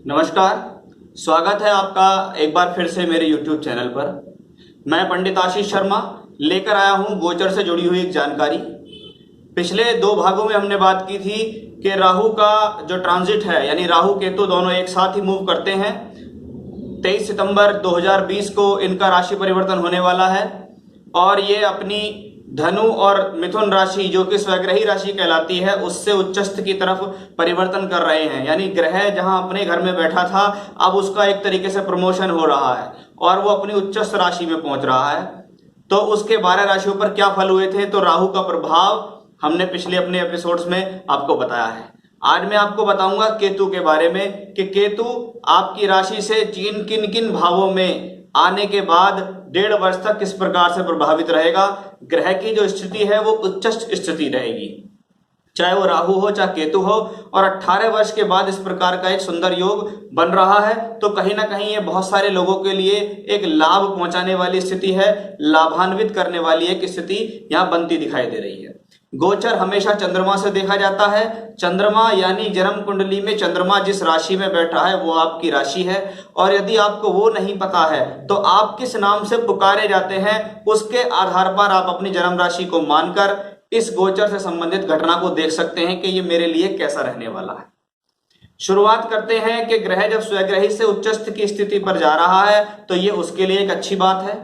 नमस्कार। स्वागत है आपका एक बार फिर से मेरे YouTube चैनल पर। मैं पंडित आशीष शर्मा लेकर आया हूं गोचर से जुड़ी हुई एक जानकारी। पिछले 2 भागों में हमने बात की थी कि राहु का जो ट्रांजिट है, यानी राहु केतु दोनों एक साथ ही मूव करते हैं। 23 सितंबर 2020 को इनका राशि परिवर्तन होने वाला है और ये अपनी धनु और मिथुन राशि जो कि स्वग्रही राशि कहलाती है उससे उच्चस्थ की तरफ परिवर्तन कर रहे हैं। यानी ग्रह जहां अपने घर में बैठा था अब उसका एक तरीके से प्रमोशन हो रहा है और वो अपनी उच्चस्थ राशि में पहुंच रहा है। तो उसके 12 राशियों पर क्या फल हुए थे, तो राहु का प्रभाव हमने पिछले अपने एपिसोड्स में आपको बताया है। आज मैं आपको बताऊंगा केतु के बारे में कि केतु आपकी राशि से किन किन भावों में आने के बाद 1.5 वर्ष तक किस प्रकार से प्रभावित रहेगा। ग्रह की जो स्थिति है वो उच्चस्थ स्थिति रहेगी, चाहे वो राहु हो चाहे केतु हो, और 18 वर्ष के बाद इस प्रकार का एक सुंदर योग बन रहा है। तो कहीं ना कहीं ये बहुत सारे लोगों के लिए एक लाभ पहुंचाने वाली स्थिति है, लाभान्वित करने वाली एक स्थिति यहाँ बनती दिखाई दे रही है। गोचर हमेशा चंद्रमा से देखा जाता है। चंद्रमा यानी जन्म कुंडली में चंद्रमा जिस राशि में बैठा है वो आपकी राशि है, और यदि आपको वो नहीं पता है तो आप किस नाम से पुकारे जाते हैं उसके आधार पर आप अपनी जन्म राशि को मानकर इस गोचर से संबंधित घटना को देख सकते हैं कि ये मेरे लिए कैसा रहने वाला है। शुरुआत करते हैं कि ग्रह जब स्वग्रही से उच्चस्थ की स्थिति पर जा रहा है तो ये उसके लिए एक अच्छी बात है।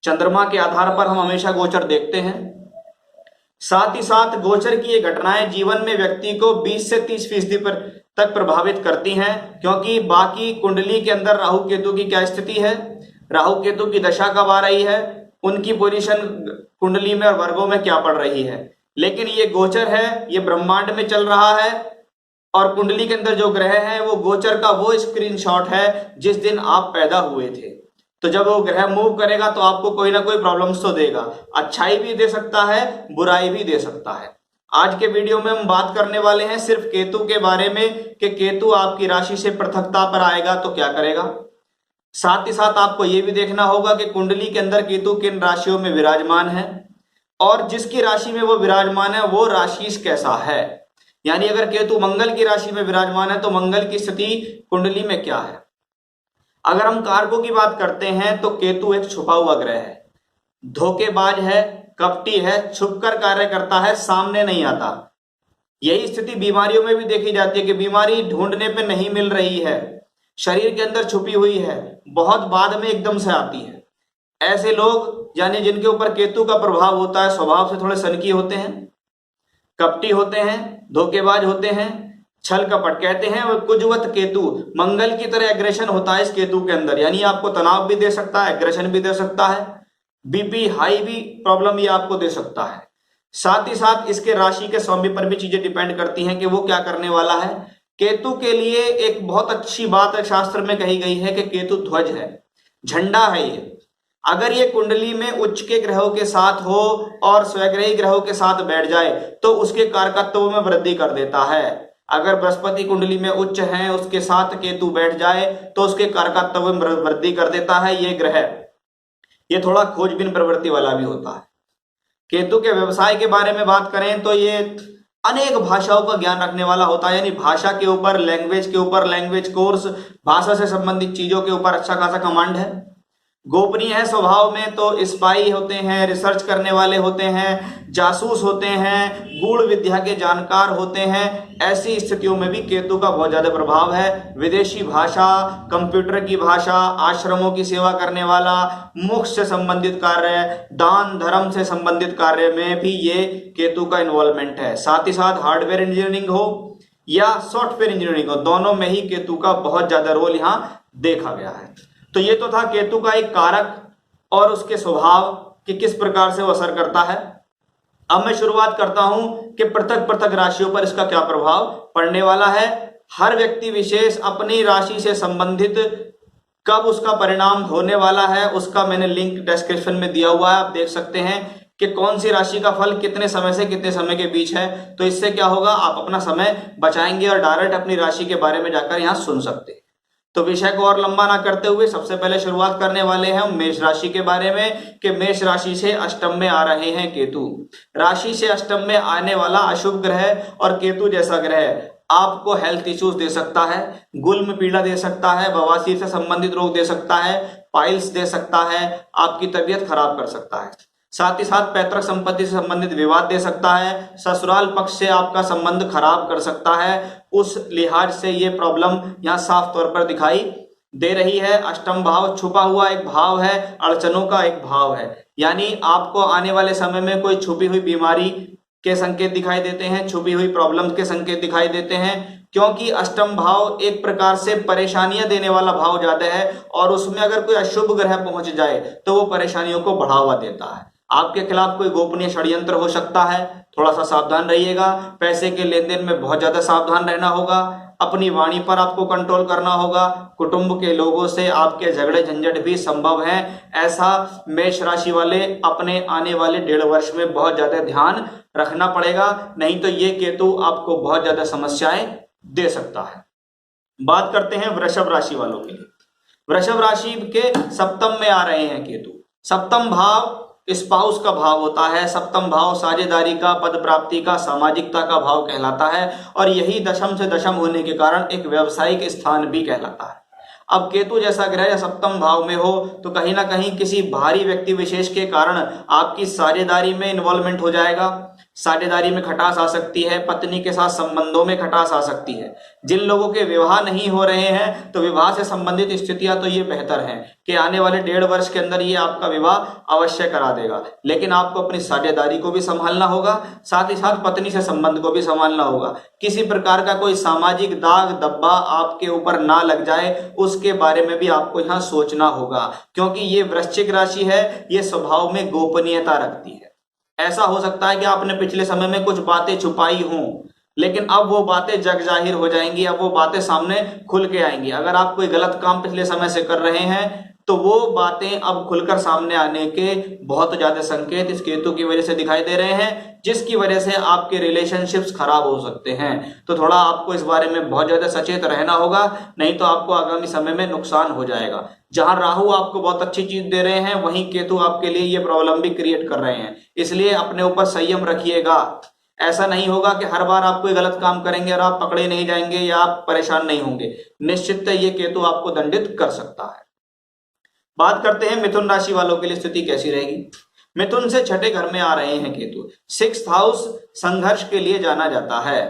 चंद्रमा के आधार पर हम हमेशा गोचर देखते हैं। साथ ही साथ गोचर की ये घटनाएं जीवन में व्यक्ति को 20 से 30% पर तक प्रभावित करती हैं, क्योंकि बाकी कुंडली के अंदर राहु केतु की क्या स्थिति है, राहु केतु की दशा कब आ रही है, उनकी पोजीशन कुंडली में और वर्गों में क्या पड़ रही है। लेकिन ये गोचर है, ये ब्रह्मांड में चल रहा है और कुंडली के अंदर जो ग्रह है वो गोचर का वो स्क्रीनशॉट है जिस दिन आप पैदा हुए थे। तो जब वो ग्रह मूव करेगा तो आपको कोई ना कोई प्रॉब्लम्स तो देगा, अच्छाई भी दे सकता है, बुराई भी दे सकता है। आज के वीडियो में हम बात करने वाले हैं सिर्फ केतु के बारे में कि केतु आपकी राशि से पृथकता पर आएगा तो क्या करेगा। साथ ही साथ आपको यह भी देखना होगा कि कुंडली के अंदर केतु किन राशियों में विराजमान है और जिसकी राशि में वो विराजमान है वो राशि कैसा है। यानी अगर केतु मंगल की राशि में विराजमान है तो मंगल की स्थिति कुंडली में क्या है। अगर हम कारकों की बात करते हैं तो केतु एक छुपा हुआ ग्रह है, धोखेबाज है, कपटी है, छुपकर कार्य करता है, सामने नहीं आता। यही स्थिति बीमारियों में भी देखी जाती है कि बीमारी ढूंढने पे नहीं मिल रही है, शरीर के अंदर छुपी हुई है, बहुत बाद में एकदम से आती है। ऐसे लोग यानी जिनके ऊपर केतु का प्रभाव होता है स्वभाव से थोड़े सनकी होते हैं, कपटी होते हैं, धोखेबाज होते हैं, छल कपट कहते हैं। और कुजवत केतु मंगल की तरह एग्रेशन होता है इस केतु के अंदर, यानी आपको तनाव भी दे सकता है, एग्रेशन भी दे सकता है, बीपी हाई भी प्रॉब्लम ये आपको दे सकता है। साथ ही साथ इसके राशि के स्वामी पर भी चीजें डिपेंड करती हैं कि वो क्या करने वाला है। केतु के लिए एक बहुत अच्छी बात शास्त्र में कही गई है कि केतु ध्वज है, झंडा है ये। अगर ये कुंडली में उच्च के ग्रहों के साथ हो और स्वग्रही ग्रहों के साथ बैठ जाए तो उसके कारकत्व में वृद्धि कर देता है। अगर बृहस्पति कुंडली में उच्च है उसके साथ केतु बैठ जाए तो उसके कारकत्व में वृद्धि कर देता है ये ग्रह। ये थोड़ा खोजबीन प्रवृत्ति वाला भी होता है। केतु के व्यवसाय के बारे में बात करें तो ये अनेक भाषाओं का ज्ञान रखने वाला होता है, यानी भाषा के ऊपर, लैंग्वेज के ऊपर, लैंग्वेज कोर्स, भाषा से संबंधित चीजों के ऊपर अच्छा खासा कमांड है। गोपनीय है स्वभाव में तो स्पाई होते हैं, रिसर्च करने वाले होते हैं, जासूस होते हैं, गूढ़ विद्या के जानकार होते हैं। ऐसी स्थितियों में भी केतु का बहुत ज्यादा प्रभाव है। विदेशी भाषा, कंप्यूटर की भाषा, आश्रमों की सेवा करने वाला, मोक्ष से संबंधित कार्य, दान धर्म से संबंधित कार्य में भी ये केतु का इन्वॉल्वमेंट है। साथ ही साथ हार्डवेयर इंजीनियरिंग हो या सॉफ्टवेयर इंजीनियरिंग हो, दोनों में ही केतु का बहुत ज्यादा रोल यहाँ देखा गया है। तो ये तो था केतु का एक कारक और उसके स्वभाव कि किस प्रकार से वो असर करता है। अब मैं शुरुआत करता हूं कि पृथक पृथक राशियों पर इसका क्या प्रभाव पड़ने वाला है। हर व्यक्ति विशेष अपनी राशि से संबंधित कब उसका परिणाम होने वाला है उसका मैंने लिंक डिस्क्रिप्शन में दिया हुआ है, आप देख सकते हैं कि कौन सी राशि का फल कितने समय से कितने समय के बीच है। तो इससे क्या होगा, आप अपना समय बचाएंगे और डायरेक्ट अपनी राशि के बारे में जाकर यहां सुन सकते हैं। तो विषय को और लंबा ना करते हुए सबसे पहले शुरुआत करने वाले हैं हम मेष राशि के बारे में कि मेष राशि से अष्टम में आ रहे हैं केतु। राशि से अष्टम में आने वाला अशुभ ग्रह और केतु जैसा ग्रह आपको हेल्थ इश्यूज दे सकता है, गुल्म पीड़ा दे सकता है, बवासीर से संबंधित रोग दे सकता है, पाइल्स दे सकता है, आपकी तबीयत खराब कर सकता है। साथ ही साथ पैतृक संपत्ति से संबंधित विवाद दे सकता है, ससुराल पक्ष से आपका संबंध खराब कर सकता है। उस लिहाज से ये प्रॉब्लम यहाँ साफ तौर पर दिखाई दे रही है। अष्टम भाव छुपा हुआ एक भाव है, अड़चनों का एक भाव है, यानी आपको आने वाले समय में कोई छुपी हुई बीमारी के संकेत दिखाई देते हैं, छुपी हुई प्रॉब्लम्स के संकेत दिखाई देते हैं, क्योंकि अष्टम भाव एक प्रकार से परेशानियां देने वाला भाव ज्यादा है और उसमें अगर कोई अशुभ ग्रह पहुंच जाए तो वो परेशानियों को बढ़ावा देता है। आपके खिलाफ कोई गोपनीय षड्यंत्र हो सकता है, थोड़ा सा सावधान रहिएगा। पैसे के लेन देन में बहुत ज्यादा सावधान रहना होगा, अपनी वाणी पर आपको कंट्रोल करना होगा। कुटुंब के लोगों से आपके झगड़े झंझट भी संभव है। ऐसा मेष राशि वाले अपने आने वाले 1.5 वर्ष में बहुत ज्यादा ध्यान रखना पड़ेगा, नहीं तो ये केतु आपको बहुत ज्यादा समस्याएं दे सकता है। बात करते हैं वृषभ राशि वालों के लिए। वृषभ राशि के सप्तम में आ रहे हैं केतु। सप्तम भाव स्पाउस का भाव होता है। सप्तम भाव साझेदारी का, पद प्राप्ति का, सामाजिकता का भाव कहलाता है और यही दशम से दशम होने के कारण एक व्यवसायिक स्थान भी कहलाता है। अब केतु जैसा ग्रह सप्तम भाव में हो तो कहीं ना कहीं किसी भारी व्यक्ति विशेष के कारण आपकी साझेदारी में इन्वॉल्वमेंट हो जाएगा। साझेदारी में खटास आ सकती है, पत्नी के साथ संबंधों में खटास आ सकती है। जिन लोगों के विवाह नहीं हो रहे हैं तो विवाह से संबंधित स्थितियां तो ये बेहतर हैं कि आने वाले 1.5 वर्ष के अंदर ये आपका विवाह अवश्य करा देगा, लेकिन आपको अपनी साझेदारी को भी संभालना होगा, साथ ही साथ पत्नी से संबंध को भी संभालना होगा। किसी प्रकार का कोई सामाजिक दाग धब्बा आपके ऊपर ना लग जाए उसके बारे में भी आपको यहाँ सोचना होगा, क्योंकि ये वृश्चिक राशि है, ये स्वभाव में गोपनीयता रखती है। ऐसा हो सकता है कि आपने पिछले समय में कुछ बातें छुपाई हों, लेकिन अब वो बातें जग जाहिर हो जाएंगी, अब वो बातें सामने खुल के आएंगी। अगर आप कोई गलत काम पिछले समय से कर रहे हैं तो वो बातें अब खुलकर सामने आने के बहुत ज्यादा संकेत इस केतु की वजह से दिखाई दे रहे हैं, जिसकी वजह से आपके रिलेशनशिप्स खराब हो सकते हैं। तो थोड़ा आपको इस बारे में बहुत ज्यादा सचेत रहना होगा, नहीं तो आपको आगामी समय में नुकसान हो जाएगा। जहां राहु आपको बहुत अच्छी चीज दे रहे हैं वहीं केतु आपके लिए ये प्रॉब्लम भी क्रिएट कर रहे हैं, इसलिए अपने ऊपर संयम रखिएगा। ऐसा नहीं होगा कि हर बार आप कोई गलत काम करेंगे और आप पकड़े नहीं जाएंगे या आप परेशान नहीं होंगे। निश्चित ये केतु आपको दंडित कर सकता है। बात करते हैं मिथुन राशि वालों के लिए स्थिति कैसी रहेगी। मिथुन से छठे घर में आ रहे हैं केतु। 6th हाउस संघर्ष के लिए जाना जाता है,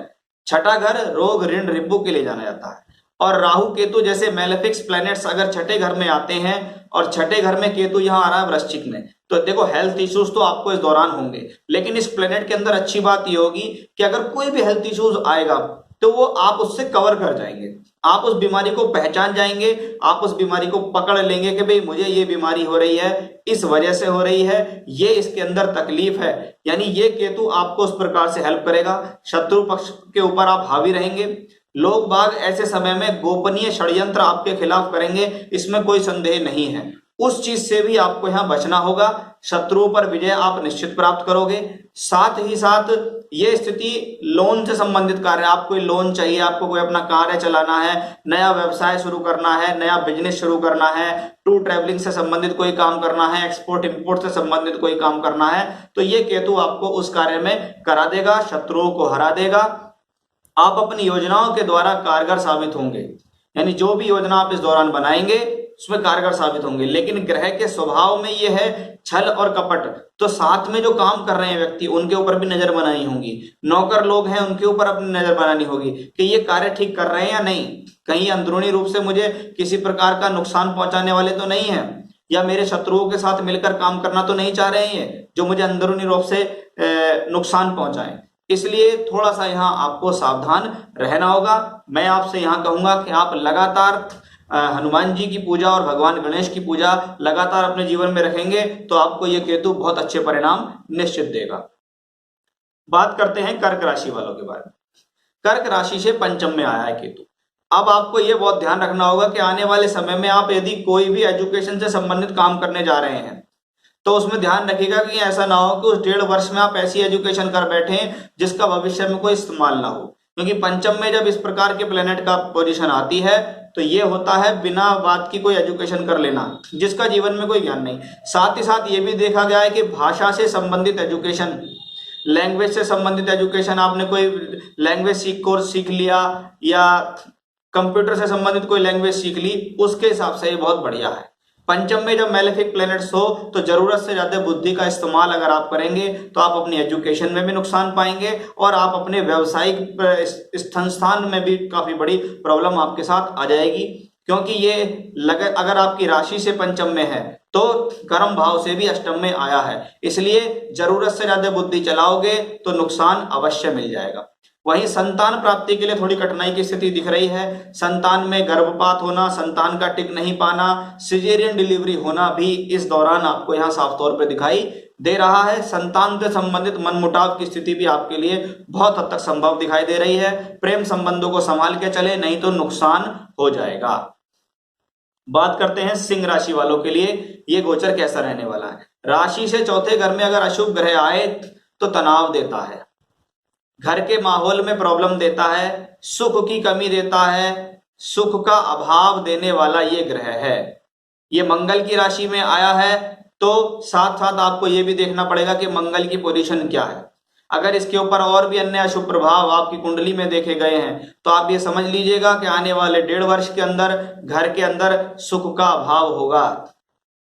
छठा घर रोग ऋण रिपु के लिए जाना जाता है। और राहु केतु जैसे मैलेफिक्स प्लैनेट्स अगर छठे घर में आते हैं और छठे घर में केतु यहाँ आ रहा है वृश्चिक में, तो देखो हेल्थ इश्यूज तो आपको इस दौरान होंगे, लेकिन इस प्लैनेट के अंदर अच्छी बात ये होगी कि अगर कोई भी हेल्थ इश्यूज आएगा तो वो आप उससे कवर कर जाएंगे, आप उस बीमारी को पहचान जाएंगे, आप उस बीमारी को पकड़ लेंगे कि भाई मुझे ये बीमारी हो रही है, इस वजह से हो रही है, ये इसके अंदर तकलीफ है। यानी ये केतु आपको उस प्रकार से हेल्प करेगा। शत्रु पक्ष के ऊपर आप हावी रहेंगे। लोग बाग ऐसे समय में गोपनीय षड्यंत्र आपके खिलाफ करेंगे, इसमें कोई संदेह नहीं है। उस चीज से भी आपको यहाँ बचना होगा। शत्रुओं पर विजय आप निश्चित प्राप्त करोगे। साथ ही साथ ये स्थिति लोन से संबंधित कार्य, आपको लोन चाहिए, आपको कोई अपना कार्य चलाना है, नया व्यवसाय शुरू करना है, नया बिजनेस शुरू करना है, टूर ट्रैवलिंग से संबंधित कोई काम करना है, एक्सपोर्ट इंपोर्ट से संबंधित कोई काम करना है, तो ये केतु आपको उस कार्य में करा देगा, शत्रुओं को हरा देगा। आप अपनी योजनाओं के द्वारा कारगर साबित होंगे, यानी जो भी योजना आप इस दौरान बनाएंगे उसमें कारगर साबित होंगे। लेकिन ग्रह के स्वभाव में ये है छल और कपट, तो साथ में जो काम कर रहे हैं व्यक्ति उनके ऊपर भी नजर बनानी होगी। नौकर लोग हैं उनके ऊपर अपनी नजर बनानी होगी कि ये कार्य ठीक कर रहे हैं या नहीं, कहीं अंदरूनी रूप से मुझे किसी प्रकार का नुकसान पहुंचाने वाले तो नहीं है, या मेरे शत्रुओं के साथ मिलकर काम करना तो नहीं चाह रहे हैं जो मुझे अंदरूनी रूप से नुकसान पहुंचाएं। इसलिए थोड़ा सा यहाँ आपको सावधान रहना होगा। मैं आपसे यहाँ कहूंगा कि आप लगातार हनुमान जी की पूजा और भगवान गणेश की पूजा लगातार अपने जीवन में रखेंगे तो आपको ये केतु बहुत अच्छे परिणाम निश्चित देगा। बात करते हैं कर्क राशि वालों के बारे में। कर्क राशि से पंचम में आया है केतु। अब आपको ये बहुत ध्यान रखना होगा कि आने वाले समय में आप यदि कोई भी एजुकेशन से संबंधित काम करने जा रहे हैं तो उसमें ध्यान रखिएगा कि ऐसा ना हो कि उस 1.5 वर्ष में आप ऐसी एजुकेशन कर बैठे जिसका भविष्य में कोई इस्तेमाल ना हो, क्योंकि पंचम में जब इस प्रकार के प्लेनेट का पोजीशन आती है तो ये होता है बिना बात की कोई एजुकेशन कर लेना जिसका जीवन में कोई ज्ञान नहीं। साथ ही साथ ये भी देखा गया है कि भाषा से संबंधित एजुकेशन लैंग्वेज से संबंधित एजुकेशन, आपने कोई लैंग्वेज कोर्स सीख लिया या कंप्यूटर से संबंधित कोई लैंग्वेज सीख ली, उसके हिसाब से ये बहुत बढ़िया है। पंचम में जब मेलेफिक प्लैनेट्स हो तो जरूरत से ज्यादा बुद्धि का इस्तेमाल अगर आप करेंगे तो आप अपनी एजुकेशन में भी नुकसान पाएंगे और आप अपने व्यावसायिक संस्थान में भी काफी बड़ी प्रॉब्लम आपके साथ आ जाएगी, क्योंकि ये अगर आपकी राशि से पंचम में है तो कर्म भाव से भी अष्टम में आया है, इसलिए जरूरत से ज्यादा बुद्धि चलाओगे तो नुकसान अवश्य मिल जाएगा। वहीं संतान प्राप्ति के लिए थोड़ी कठिनाई की स्थिति दिख रही है। संतान में गर्भपात होना, संतान का टिक नहीं पाना, सिजेरियन डिलीवरी होना भी इस दौरान आपको यहाँ साफ तौर पे दिखाई दे रहा है। संतान से संबंधित मनमुटाव की स्थिति भी आपके लिए बहुत हद तक संभव दिखाई दे रही है। प्रेम संबंधों को संभाल के चले, नहीं तो नुकसान हो जाएगा। बात करते हैं सिंह राशि वालों के लिए ये गोचर कैसा रहने वाला है। राशि से चौथे घर में अगर अशुभ ग्रह आए तो तनाव देता है, घर के माहौल में प्रॉब्लम देता है, सुख की कमी देता है, सुख का अभाव देने वाला ये ग्रह है। ये मंगल की राशि में आया है तो साथ साथ आपको ये भी देखना पड़ेगा कि मंगल की पोजीशन क्या है। अगर इसके ऊपर और भी अन्य अशुभ प्रभाव आपकी कुंडली में देखे गए हैं तो आप ये समझ लीजिएगा कि आने वाले 1.5 वर्ष के अंदर घर के अंदर सुख का अभाव होगा,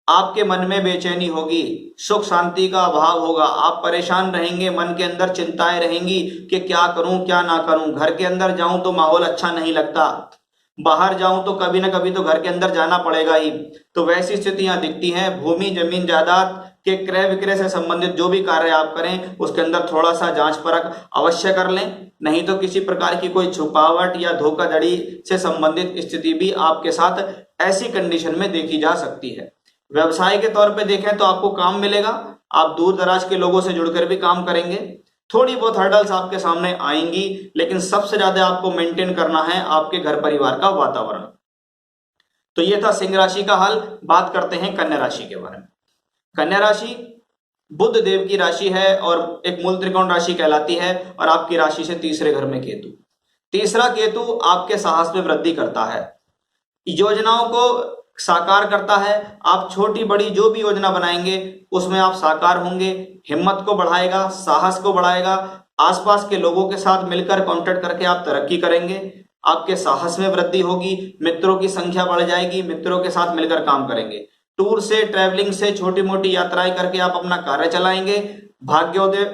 आपके मन में बेचैनी होगी, सुख शांति का अभाव होगा, आप परेशान रहेंगे, मन के अंदर चिंताएं रहेंगी कि क्या करूं क्या ना करूं। घर के अंदर जाऊं तो माहौल अच्छा नहीं लगता, बाहर जाऊं तो कभी ना कभी तो घर के अंदर जाना पड़ेगा ही। तो वैसी स्थितियां दिखती हैं। भूमि जमीन जायदाद के क्रय विक्रय से संबंधित जो भी कार्य आप करें उसके अंदर थोड़ा सा जांच परख अवश्य कर लें, नहीं तो किसी प्रकार की कोई छुपावट या धोखाधड़ी से संबंधित स्थिति भी आपके साथ ऐसी कंडीशन में देखी जा सकती है। व्यवसाय के तौर पे देखें तो आपको काम मिलेगा, आप दूर दराज के लोगों से जुड़कर भी काम करेंगे। थोड़ी बहुत हर्डल्स आपके सामने आएंगी, लेकिन सबसे ज्यादा आपको मेंटेन करना है आपके घर परिवार का वातावरण। तो ये था सिंह राशि का हाल। बात करते हैं कन्या राशि के बारे में। कन्या राशि बुध देव की राशि है और एक मूल त्रिकोण राशि कहलाती है और आपकी राशि से तीसरे घर में केतु। तीसरा केतु आपके साहस में वृद्धि करता है, योजनाओं को साकार करता है। आप छोटी बड़ी जो भी योजना बनाएंगे उसमें आप साकार होंगे, हिम्मत को बढ़ाएगा, साहस को बढ़ाएगा। आसपास के लोगों के साथ मिलकर कांटेक्ट करके आप तरक्की करेंगे, आपके साहस में वृद्धि होगी, मित्रों की संख्या बढ़ जाएगी, मित्रों के साथ मिलकर काम करेंगे। टूर से, ट्रैवलिंग से, छोटी मोटी यात्राएं करके आप अपना कार्य चलाएंगे। भाग्योदय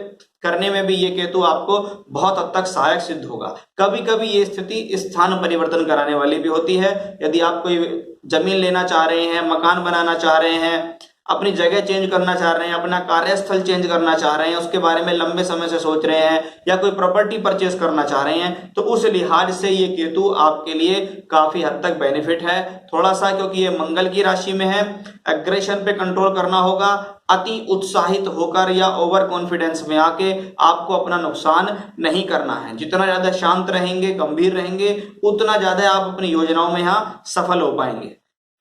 करने में भी ये केतु आपको बहुत हद तक सहायक सिद्ध होगा। कभी कभी ये स्थिति स्थान परिवर्तन कराने वाली भी होती है। यदि आप कोई जमीन लेना चाह रहे हैं, मकान बनाना चाह रहे हैं, अपनी जगह चेंज करना चाह रहे हैं, अपना कार्यस्थल चेंज करना चाह रहे हैं, उसके बारे में लंबे समय से सोच रहे हैं या कोई प्रॉपर्टी परचेज करना चाह रहे हैं, तो उस लिहाज से ये केतु आपके लिए काफी हद तक बेनिफिट है। थोड़ा सा क्योंकि ये मंगल की राशि में है, एग्रेशन पे कंट्रोल करना होगा। अति उत्साहित होकर या ओवर कॉन्फिडेंस में आके आपको अपना नुकसान नहीं करना है। जितना ज्यादा शांत रहेंगे, गंभीर रहेंगे, उतना ज्यादा आप अपनी योजनाओं में यहाँ सफल हो पाएंगे।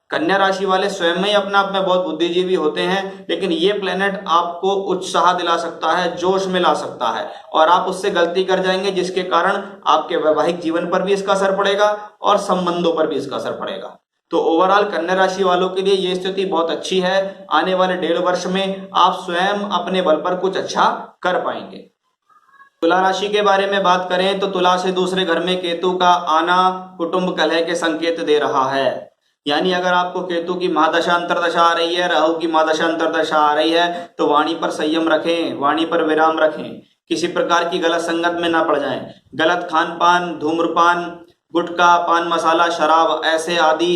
कन्या राशि वाले स्वयं में ही अपने आप में बहुत बुद्धिजीवी होते हैं, लेकिन ये प्लेनेट आपको उत्साह दिला सकता है, जोश में ला सकता है और आप उससे गलती कर जाएंगे, जिसके कारण आपके वैवाहिक जीवन पर भी इसका असर पड़ेगा और संबंधों पर भी इसका असर पड़ेगा। तो ओवरऑल कन्या राशि वालों के लिए ये स्थिति बहुत अच्छी है। आने वाले 1.5 वर्ष में आप स्वयं अपने बल पर कुछ अच्छा कर पाएंगे। तुला राशि के बारे में बात करें तो तुला से दूसरे घर में केतु का आना कुटुंब कलह के संकेत दे रहा है। यानी अगर आपको केतु की महादशा अंतरदशा आ रही है, राहु की महादशा अंतरदशा आ रही है, तो वाणी पर संयम रखें, वाणी पर विराम रखें, किसी प्रकार की गलत संगत में ना पड़ जाएं। गलत खान पान, धूम्रपान, गुटखा, पान मसाला, शराब ऐसे आदि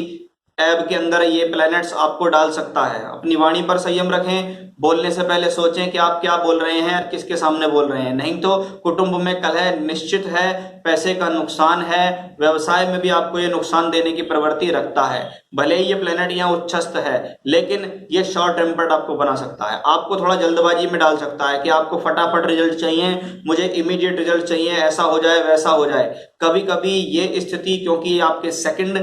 ऐब के अंदर ये प्लैनेट्स आपको डाल सकता है। अपनी वाणी पर संयम रखें, बोलने से पहले सोचें कि आप क्या बोल रहे हैं और किसके सामने बोल रहे हैं, नहीं तो कुटुंब में कलह निश्चित है, पैसे का नुकसान है, व्यवसाय में भी आपको ये नुकसान देने की प्रवृत्ति रखता है। भले ही ये प्लेनेट यहाँ उच्चस्थ है, लेकिन ये शॉर्ट टेम्पर्ड आपको बना सकता है, आपको थोड़ा जल्दबाजी में डाल सकता है कि आपको फटाफट रिजल्ट चाहिए, मुझे इमीडिएट रिजल्ट चाहिए, ऐसा हो जाए वैसा हो जाए। कभी कभी ये स्थिति क्योंकि आपके सेकंड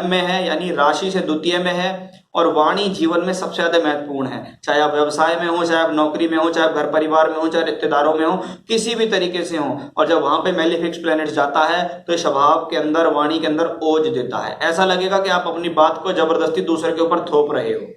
में है यानी राशि से द्वितीय में है और वाणी जीवन में सबसे ज्यादा महत्वपूर्ण है, चाहे आप व्यवसाय में हो, चाहे आप नौकरी में हो, चाहे आप घर परिवार में हो, चाहे रिश्तेदारों में हो, किसी भी तरीके से हो। और जब वहां पे मेलेफिक्स प्लैनेट जाता है तो इस स्वभाव के अंदर, वाणी के अंदर ओज देता है। ऐसा लगेगा कि आप अपनी बात को जबरदस्ती दूसरे के ऊपर थोप रहे हो।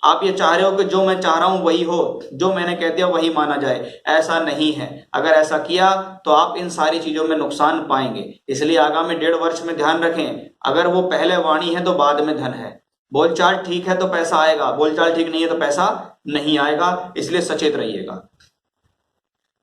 आप ये चाह रहे हो कि जो मैं चाह रहा हूं वही हो, जो मैंने कह दिया वही माना जाए। ऐसा नहीं है। अगर ऐसा किया तो आप इन सारी चीजों में नुकसान पाएंगे। इसलिए आगामी 1.5 वर्ष में ध्यान रखें, अगर वो पहले वाणी है तो बाद में धन है। बोलचाल ठीक है तो पैसा आएगा, बोलचाल ठीक नहीं है तो पैसा नहीं आएगा। इसलिए सचेत रहिएगा।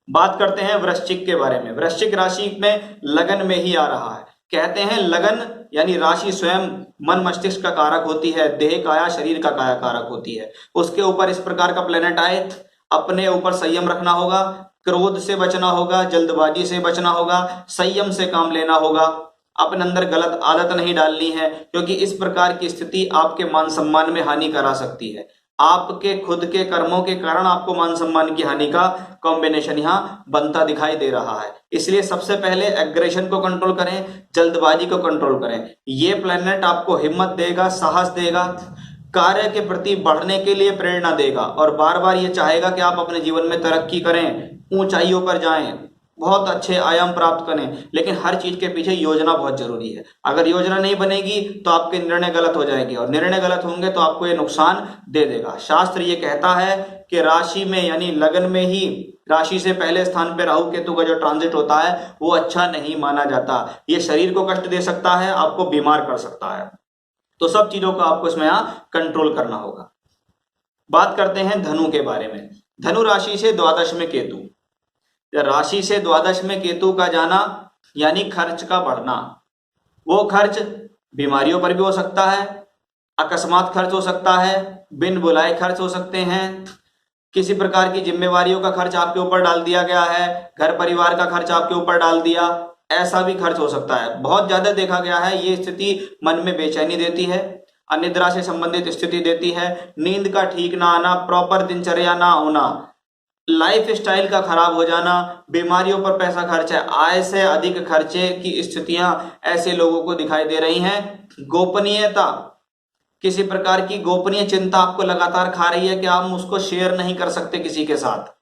बात करते हैं वृश्चिक के बारे में। वृश्चिक राशि में लगन में ही आ रहा है। कहते हैं लगन यानी राशि स्वयं मन मस्तिष्क का कारक होती है, देह काया शरीर का काया कारक होती है। उसके ऊपर इस प्रकार का प्लेनेट आए, अपने ऊपर संयम रखना होगा, क्रोध से बचना होगा, जल्दबाजी से बचना होगा, संयम से काम लेना होगा, अपने अंदर गलत आदत नहीं डालनी है, क्योंकि इस प्रकार की स्थिति आपके मान सम्मान में हानि करा सकती है। आपके खुद के कर्मों के कारण आपको मान सम्मान की हानि का कॉम्बिनेशन यहां बनता दिखाई दे रहा है। इसलिए सबसे पहले एग्रेशन को कंट्रोल करें, जल्दबाजी को कंट्रोल करें। ये प्लेनेट आपको हिम्मत देगा, साहस देगा, कार्य के प्रति बढ़ने के लिए प्रेरणा देगा और बार बार ये चाहेगा कि आप अपने जीवन में तरक्की करें, ऊंचाइयों पर जाएं, बहुत अच्छे आयाम प्राप्त करें। लेकिन हर चीज के पीछे योजना बहुत जरूरी है। अगर योजना नहीं बनेगी तो आपके निर्णय गलत हो जाएंगे और निर्णय गलत होंगे तो आपको ये नुकसान दे देगा। शास्त्र ये कहता है कि राशि में यानी लगन में ही राशि से पहले स्थान पे राहु केतु का जो ट्रांजिट होता है वो अच्छा नहीं माना जाता। ये शरीर को कष्ट दे सकता है, आपको बीमार कर सकता है। तो सब चीजों का आपको इसमें यहां कंट्रोल करना होगा। बात करते हैं धनु के बारे में। धनु राशि से द्वादश में केतु। राशि से द्वादश में केतु का जाना यानी खर्च का बढ़ना। वो खर्च बीमारियों पर भी हो सकता है, अकस्मात खर्च हो सकता है, बिन बुलाए खर्च हो सकते हैं, किसी प्रकार की जिम्मेवारियों का खर्च आपके ऊपर डाल दिया गया है, घर परिवार का खर्च आपके ऊपर डाल दिया, ऐसा भी खर्च हो सकता है। बहुत ज्यादा देखा गया है। ये स्थिति मन में बेचैनी देती है, अनिद्रा से संबंधित स्थिति देती है, नींद का ठीक ना आना, प्रॉपर दिनचर्या ना होना, लाइफ स्टाइल का खराब हो जाना, बीमारियों पर पैसा खर्च है, आय से अधिक खर्चे की स्थितियां ऐसे लोगों को दिखाई दे रही हैं। गोपनीयता, किसी प्रकार की गोपनीय चिंता आपको लगातार खा रही है कि आप उसको शेयर नहीं कर सकते किसी के साथ।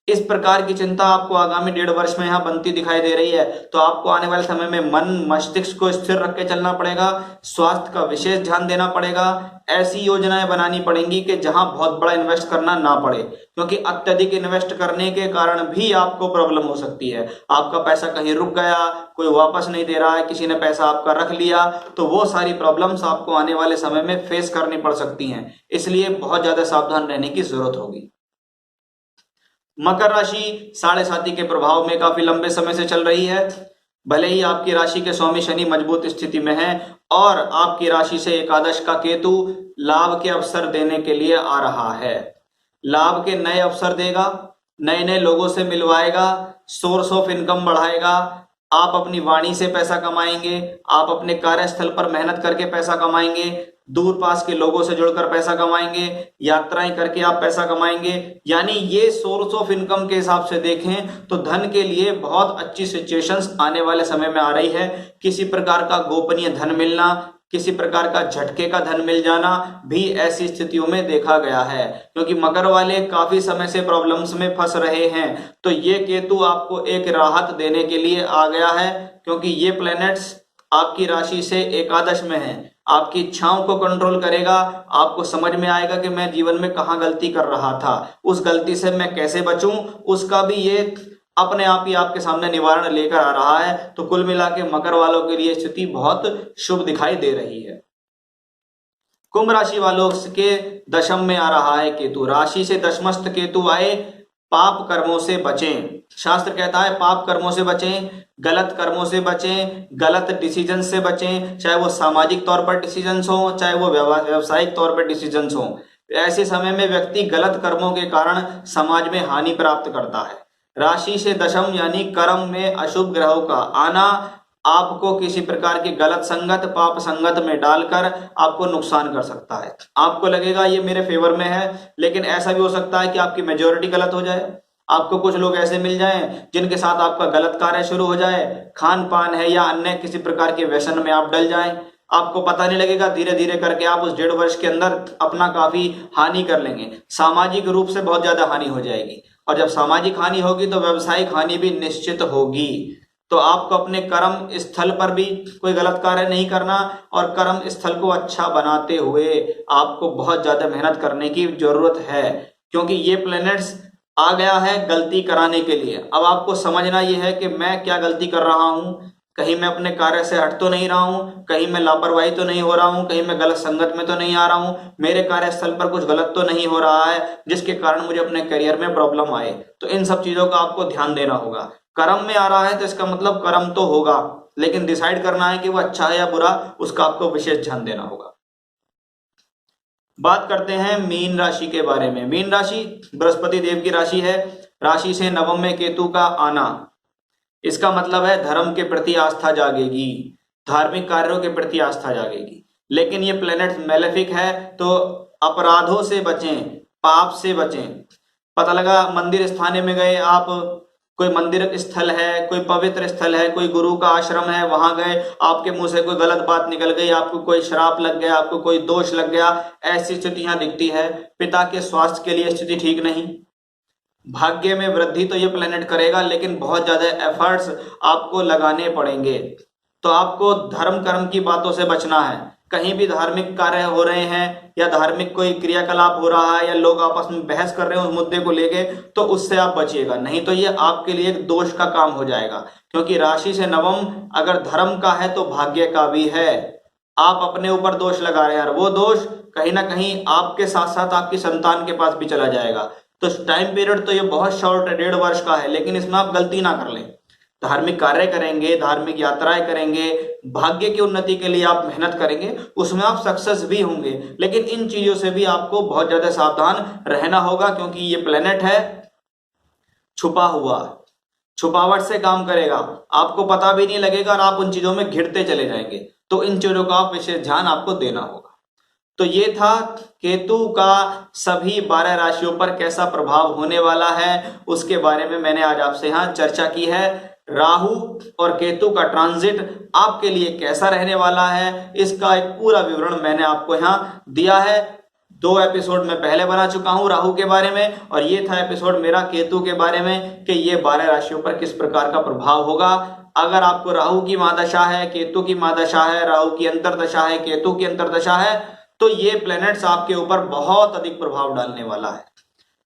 इस प्रकार की चिंता आपको आगामी 1.5 वर्ष में यहां बनती दिखाई दे रही है। तो आपको आने वाले समय में मन मस्तिष्क को स्थिर रख के चलना पड़ेगा, स्वास्थ्य का विशेष ध्यान देना पड़ेगा, ऐसी योजनाएं बनानी पड़ेंगी कि जहां बहुत बड़ा इन्वेस्ट करना ना पड़े, क्योंकि अत्यधिक इन्वेस्ट करने के कारण भी आपको प्रॉब्लम हो सकती है। आपका पैसा कहीं रुक गया, कोई वापस नहीं दे रहा है, किसी ने पैसा आपका रख लिया, तो वो सारी प्रॉब्लम्स आपको आने वाले समय में फेस करनी पड़ सकती हैं। इसलिए बहुत ज्यादा सावधान रहने की जरूरत होगी। मकर राशि साढ़े साथी के प्रभाव में काफी लंबे समय से चल रही है। भले ही आपकी राशि के स्वामी शनि मजबूत स्थिति में है और आपकी राशि से एकादश का केतु लाभ के अवसर देने के लिए आ रहा है। लाभ के नए अवसर देगा, नए नए लोगों से मिलवाएगा, सोर्स ऑफ इनकम बढ़ाएगा। आप अपनी वाणी से पैसा कमाएंगे, आप अपने कार्यस्थल पर मेहनत करके पैसा कमाएंगे, दूर पास के लोगों से जुड़कर पैसा कमाएंगे, यात्राएं करके आप पैसा कमाएंगे। यानी ये सोर्स ऑफ इनकम के हिसाब से देखें तो धन के लिए बहुत अच्छी सिचुएशंस आने वाले समय में आ रही है। किसी प्रकार का गोपनीय धन मिलना, किसी प्रकार का झटके का धन मिल जाना भी ऐसी स्थितियों में देखा गया है, क्योंकि मकर वाले काफी समय से प्रॉब्लम्स में फंस रहे हैं। तो ये केतु आपको एक राहत देने के लिए आ गया है, क्योंकि ये प्लैनेट्स आपकी राशि से एकादश में है। आपकी इच्छाओं को कंट्रोल करेगा। आपको समझ में आएगा कि मैं जीवन में कहाँ गलती कर रहा था, उस गलती से मैं कैसे बचूं, उसका भी ये अपने आप ही आपके सामने निवारण लेकर आ रहा है। तो कुल मिला के मकर वालों के लिए स्थिति बहुत शुभ दिखाई दे रही है। कुंभ राशि वालों के दशम में आ रहा है केतु। राशि से दशमस्त केतु आए, पाप कर्मों से बचें। शास्त्र कहता है पाप कर्मों से बचें, गलत कर्मों से बचें, गलत डिसीजन से बचें, चाहे वो सामाजिक तौर पर डिसीजंस हो, चाहे वो व्यवसायिक तौर पर डिसीजंस हो। ऐसे समय में व्यक्ति गलत कर्मों के कारण समाज में हानि प्राप्त करता है। राशि से दशम यानी कर्म में अशुभ ग्रहों का आना आपको किसी प्रकार की गलत संगत, पाप संगत में डालकर आपको नुकसान कर सकता है। आपको लगेगा ये मेरे फेवर में है, लेकिन ऐसा भी हो सकता है कि आपकी मेजोरिटी गलत हो जाए। आपको कुछ लोग ऐसे मिल जाएं जिनके साथ आपका गलत कार्य शुरू हो जाए, खान पान है या अन्य किसी प्रकार के व्यसन में आप डल जाएं। आपको पता नहीं लगेगा, धीरे धीरे करके आप उस 1.5 वर्ष के अंदर अपना काफी हानि कर लेंगे। सामाजिक रूप से बहुत ज्यादा हानि हो जाएगी, और जब सामाजिक हानि होगी तो व्यवसायिक हानि भी निश्चित होगी। तो आपको अपने कर्म स्थल पर भी कोई गलत कार्य नहीं करना और कर्म स्थल को अच्छा बनाते हुए आपको बहुत ज्यादा मेहनत करने की जरूरत है, क्योंकि ये प्लैनेट्स आ गया है गलती कराने के लिए। अब आपको समझना यह है कि मैं क्या गलती कर रहा हूं, कहीं मैं अपने कार्य से हट तो नहीं रहा हूं, कहीं मैं लापरवाही तो नहीं हो रहा हूं, कहीं मैं गलत संगत में तो नहीं आ रहा हूं, मेरे कार्यस्थल पर कुछ गलत तो नहीं हो रहा है जिसके कारण मुझे अपने करियर में प्रॉब्लम आए। तो इन सब चीजों का आपको ध्यान देना होगा। कर्म में आ रहा है तो इसका मतलब कर्म तो होगा, लेकिन डिसाइड करना है कि वो अच्छा है या बुरा, उसका आपको विशेष ध्यान देना होगा। बात करते हैं मीन राशि के बारे में। मीन राशि बृहस्पति देव की राशि है। राशि से नवम में केतु का आना, इसका मतलब है धर्म के प्रति आस्था जागेगी, धार्मिक कार्यों के प्रति आस्था जागेगी। लेकिन ये प्लेनेट मेलेफिक है, तो अपराधों से बचें, पाप से बचें। पता लगा मंदिर स्थाने में गए आप, कोई मंदिर स्थल है, कोई पवित्र स्थल है, कोई गुरु का आश्रम है, वहां गए, आपके मुंह से कोई गलत बात निकल गई, आपको कोई श्राप लग गया, आपको कोई दोष लग गया, ऐसी स्थितियां दिखती है। पिता के स्वास्थ्य के लिए स्थिति ठीक नहीं। भाग्य में वृद्धि तो ये प्लेनेट करेगा, लेकिन बहुत ज्यादा एफर्ट्स आपको लगाने पड़ेंगे। तो आपको धर्म कर्म की बातों से बचना है। कहीं भी धार्मिक कार्य हो रहे हैं या धार्मिक कोई क्रियाकलाप हो रहा है या लोग आपस में बहस कर रहे हैं उस मुद्दे को लेके, तो उससे आप बचिएगा, नहीं तो ये आपके लिए एक दोष का काम हो जाएगा। क्योंकि राशि से नवम अगर धर्म का है तो भाग्य का भी है। आप अपने ऊपर दोष लगा रहे हैं और वो दोष कहीं ना कहीं आपके साथ साथ आपकी संतान के पास भी चला जाएगा। तो टाइम पीरियड तो ये बहुत शॉर्ट है, 1.5 वर्ष का है, लेकिन इसमें आप गलती ना कर लें। धार्मिक कार्य करेंगे, धार्मिक यात्राएं करेंगे, भाग्य की उन्नति के लिए आप मेहनत करेंगे, उसमें आप सक्सेस भी होंगे। लेकिन इन चीजों से भी आपको बहुत ज्यादा सावधान रहना होगा, क्योंकि ये प्लेनेट है छुपा हुआ, छुपावट से काम करेगा, आपको पता भी नहीं लगेगा और आप उन चीजों में घिरते चले जाएंगे। तो इन चीजों का आप विशेष ध्यान आपको देना होगा। तो ये था केतु का सभी 12 राशियों पर कैसा प्रभाव होने वाला है, उसके बारे में मैंने आज आपसे यहाँ चर्चा की है। राहु और केतु का ट्रांजिट आपके लिए कैसा रहने वाला है, इसका एक पूरा विवरण मैंने आपको यहाँ दिया है। 2 एपिसोड में पहले बना चुका हूं राहु के बारे में, और ये था एपिसोड मेरा केतु के बारे में कि ये 12 राशियों पर किस प्रकार का प्रभाव होगा। अगर आपको राहु की महादशा है, केतु की महादशा है, राहु की अंतरदशा है, केतु की अंतरदशा है, तो ये प्लैनेट्स आपके ऊपर बहुत अधिक प्रभाव डालने वाला है।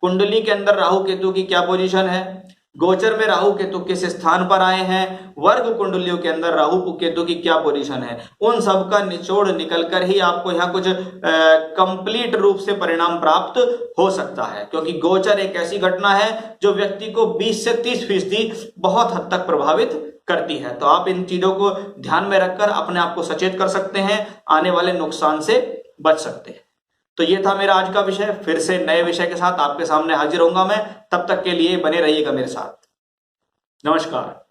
कुंडली के अंदर राहु केतु की क्या पोजीशन है, गोचर में राहु केतु किस स्थान पर आए हैं, वर्ग कुंडलियों के अंदर राहु केतु की क्या पोजीशन है, उन सब का निचोड़ निकलकर ही आपको यहाँ कुछ कंप्लीट रूप से परिणाम प्राप्त हो सकता है। क्योंकि गोचर एक ऐसी घटना है जो व्यक्ति को 20 से 30% बहुत हद तक प्रभावित करती है। तो आप इन चीजों को ध्यान में रखकर अपने आप को सचेत कर सकते हैं, आने वाले नुकसान से बच सकते हैं। तो ये था मेरा आज का विषय। फिर से नए विषय के साथ आपके सामने हाजिर होऊंगा मैं। तब तक के लिए बने रहिएगा मेरे साथ। नमस्कार।